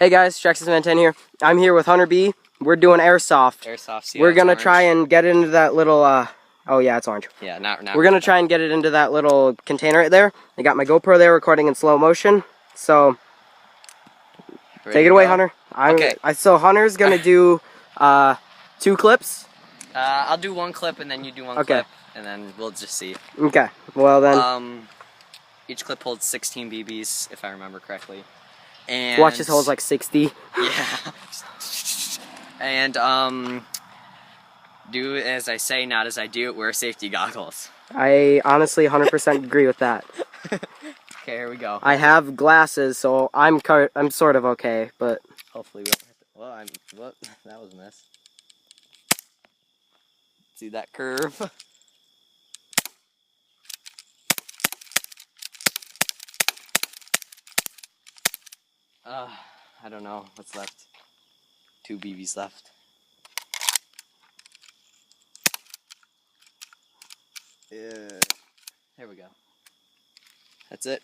Hey guys, Traxxas10 here. I'm here with Hunter B. We're doing Airsoft. Airsoft, We're gonna try and get it into that little, oh yeah, it's orange. Yeah, not We're gonna try and get it into that little container right there. I got my GoPro there recording in slow motion. So, take it away, Hunter. Okay. So Hunter's gonna do, 2 clips. I'll do one clip and then you do one clip, and then we'll just see. Okay, well then. Each clip holds 16 BBs, if I remember correctly. And watch, this holds like 60. Yeah. And, do as I say, not as I do. Wear safety goggles. I honestly 100% agree with that. Okay, here we go. I have glasses, so I'm sort of okay, but hopefully we don't hit the, well, that was a miss. See that curve? I don't know what's left. 2 BBs left. Yeah. There we go. That's it.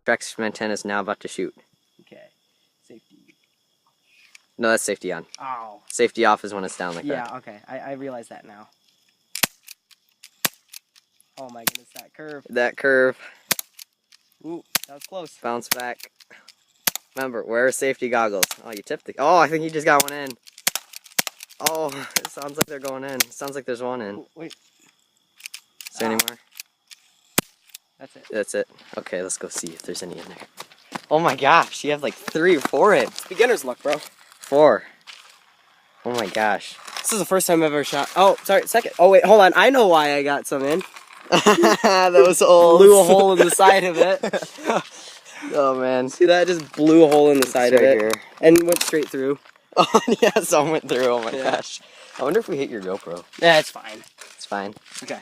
Traxxas10 is now about to shoot. okay. Safety. No, that's safety on. Oh. Safety off is when it's down like that. Yeah, okay. I realize that now. Oh my goodness, that curve. That curve. Ooh, that was close. Bounce back. Remember, wear safety goggles. Oh, you tipped the... Oh, I think you just got one in. Oh, it sounds like they're going in. It sounds like there's one in. Ooh, wait. Is there any more? That's it. That's it. Okay, let's go see if there's any in there. Oh my gosh, you have like 3 or 4 in. It's beginner's luck, bro. 4. Oh my gosh. This is the first time I've ever shot. Oh, sorry, second. Oh wait, hold on. I know why I got some in. Those holes. Blew a hole in the side of it. Oh man. See that? Just blew a hole in the side of it. Here. And went straight through. Oh yeah, some went through. Oh my gosh. I wonder if we hit your GoPro. Yeah, it's fine. It's fine. Okay.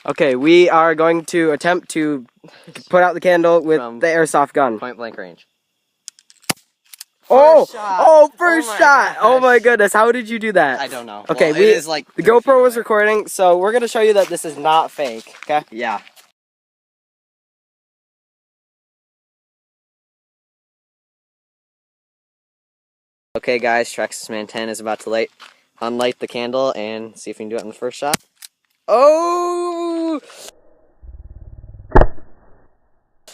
Okay, we are going to attempt to put out the candle with the airsoft gun. Point blank range. Oh! Shot. Oh, first shot! Gosh. Oh my goodness, how did you do that? I don't know. Okay, well, it is like the GoPro was recording, so we're gonna show you that this is not fake, okay? Yeah. Okay guys, Traxxas10 is about to unlight the candle and see if we can do it in the first shot. Oh!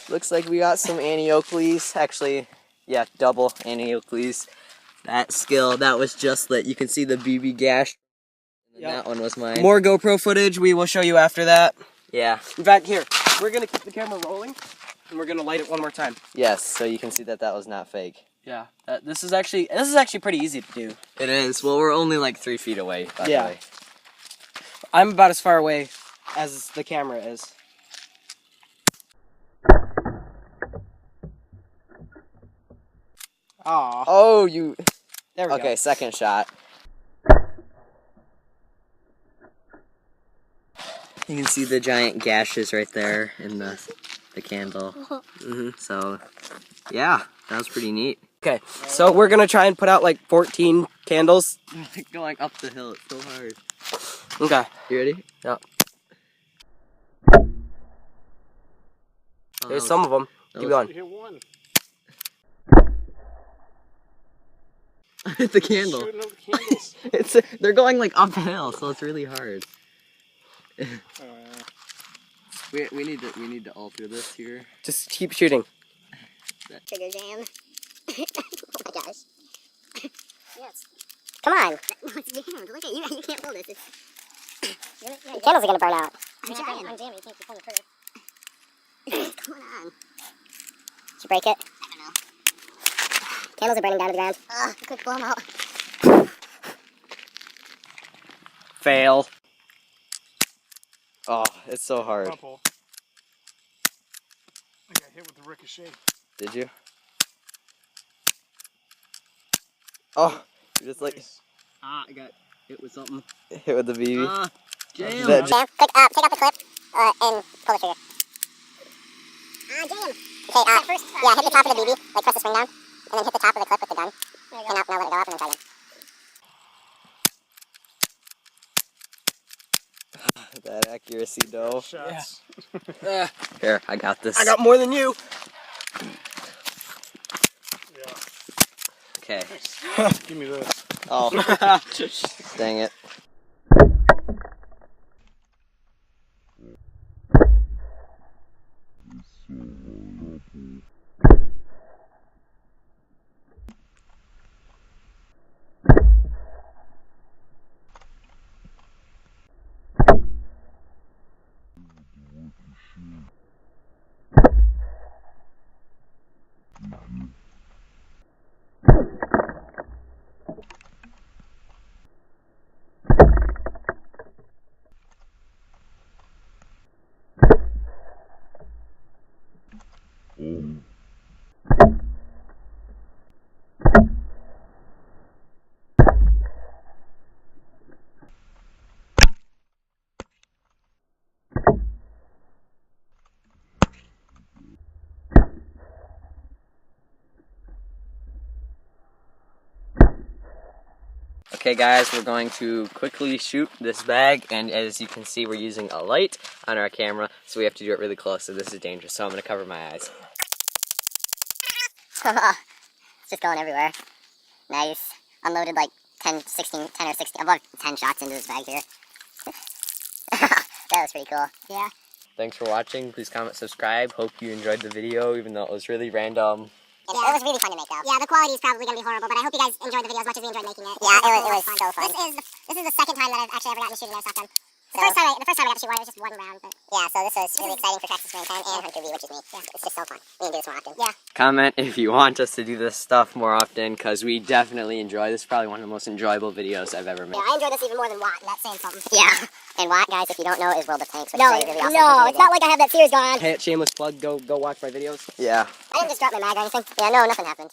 Looks like we got some Annie Oakleys. Actually, yeah, double Annie Oakleys That skill, that was just lit. You can see the BB gash. And Yep. that one was mine. More GoPro footage we will show you after that. Yeah. In fact, here, we're gonna keep the camera rolling, and we're gonna light it one more time. Yes, so you can see that that was not fake. Yeah, this is actually pretty easy to do. It is. Well, we're only like 3 feet away, by the way. I'm about as far away as the camera is. Aw. Oh, you... There we go. Okay, second shot. You can see the giant gashes right there in the candle. So, yeah, that was pretty neat. Okay, so we're gonna try and put out like 14 candles. Going up the hill, it's so hard. Okay. You ready? Yeah. Oh, There's some of them. Keep going. You hit one. Hit the candle. Shooting up the candles. They're going like up the hill, so it's really hard. We need to alter this here. Just keep shooting. Trigger jam. Oh my gosh. Yes. Come on. Look at you. You can't pull this. The candles are gonna burn out. I'm trying. I'm jamming. You can't keep pulling the trigger. What's going on? Did you break it? I don't know. Candles are burning down to the ground. Quick, blow them out. Fail. Oh, it's so hard. Couple. I got hit with the ricochet. Did you? Oh, you just like Nice. I got hit with something. Hit Hit with the BB. Jam. That Jam. Take out the clip and pull the trigger. Jam. Okay, first, yeah, hit the top of the BB, like press the spring down, and then hit the top of the clip with the gun. There you go. Okay, now let it go up and then try again. that accuracy though. Shots. Here, I got this. I got more than you. Yeah. Okay. Give me this. Oh, dang it. Okay guys, we're going to quickly shoot this bag, and as you can see we're using a light on our camera, so we have to do it really close, so this is dangerous, so I'm going to cover my eyes. It's just going everywhere. Nice. Unloaded like 10 or 16, about 10 shots into this bag here. That was pretty cool. Yeah. Thanks for watching, please comment, subscribe, hope you enjoyed the video even though it was really random. It was really fun to make though. Yeah, the quality is probably going to be horrible, but I hope you guys enjoyed the video as much as we enjoyed making it. Yeah, it was so fun. This is the second time that I've actually ever gotten to shoot an airsoft gun. The first time I got to shoot one, it was just one round. But yeah, so this was really exciting for Texas Marine 10 and Hunter V, which is me. Yeah. It's just so fun. We need to do this more often. Yeah. Comment if you want us to do this stuff more often, because we definitely enjoy this. Is probably one of the most enjoyable videos I've ever made. Yeah, I enjoyed this even more than Watt, and that's saying something. Yeah. And Watt, guys, if you don't know, is World of Tanks, which is really awesome. No, it's not like I have that series going on. Hey, shameless plug. Go watch my videos. Yeah. I didn't just drop my mag or anything. Yeah, no, nothing happened.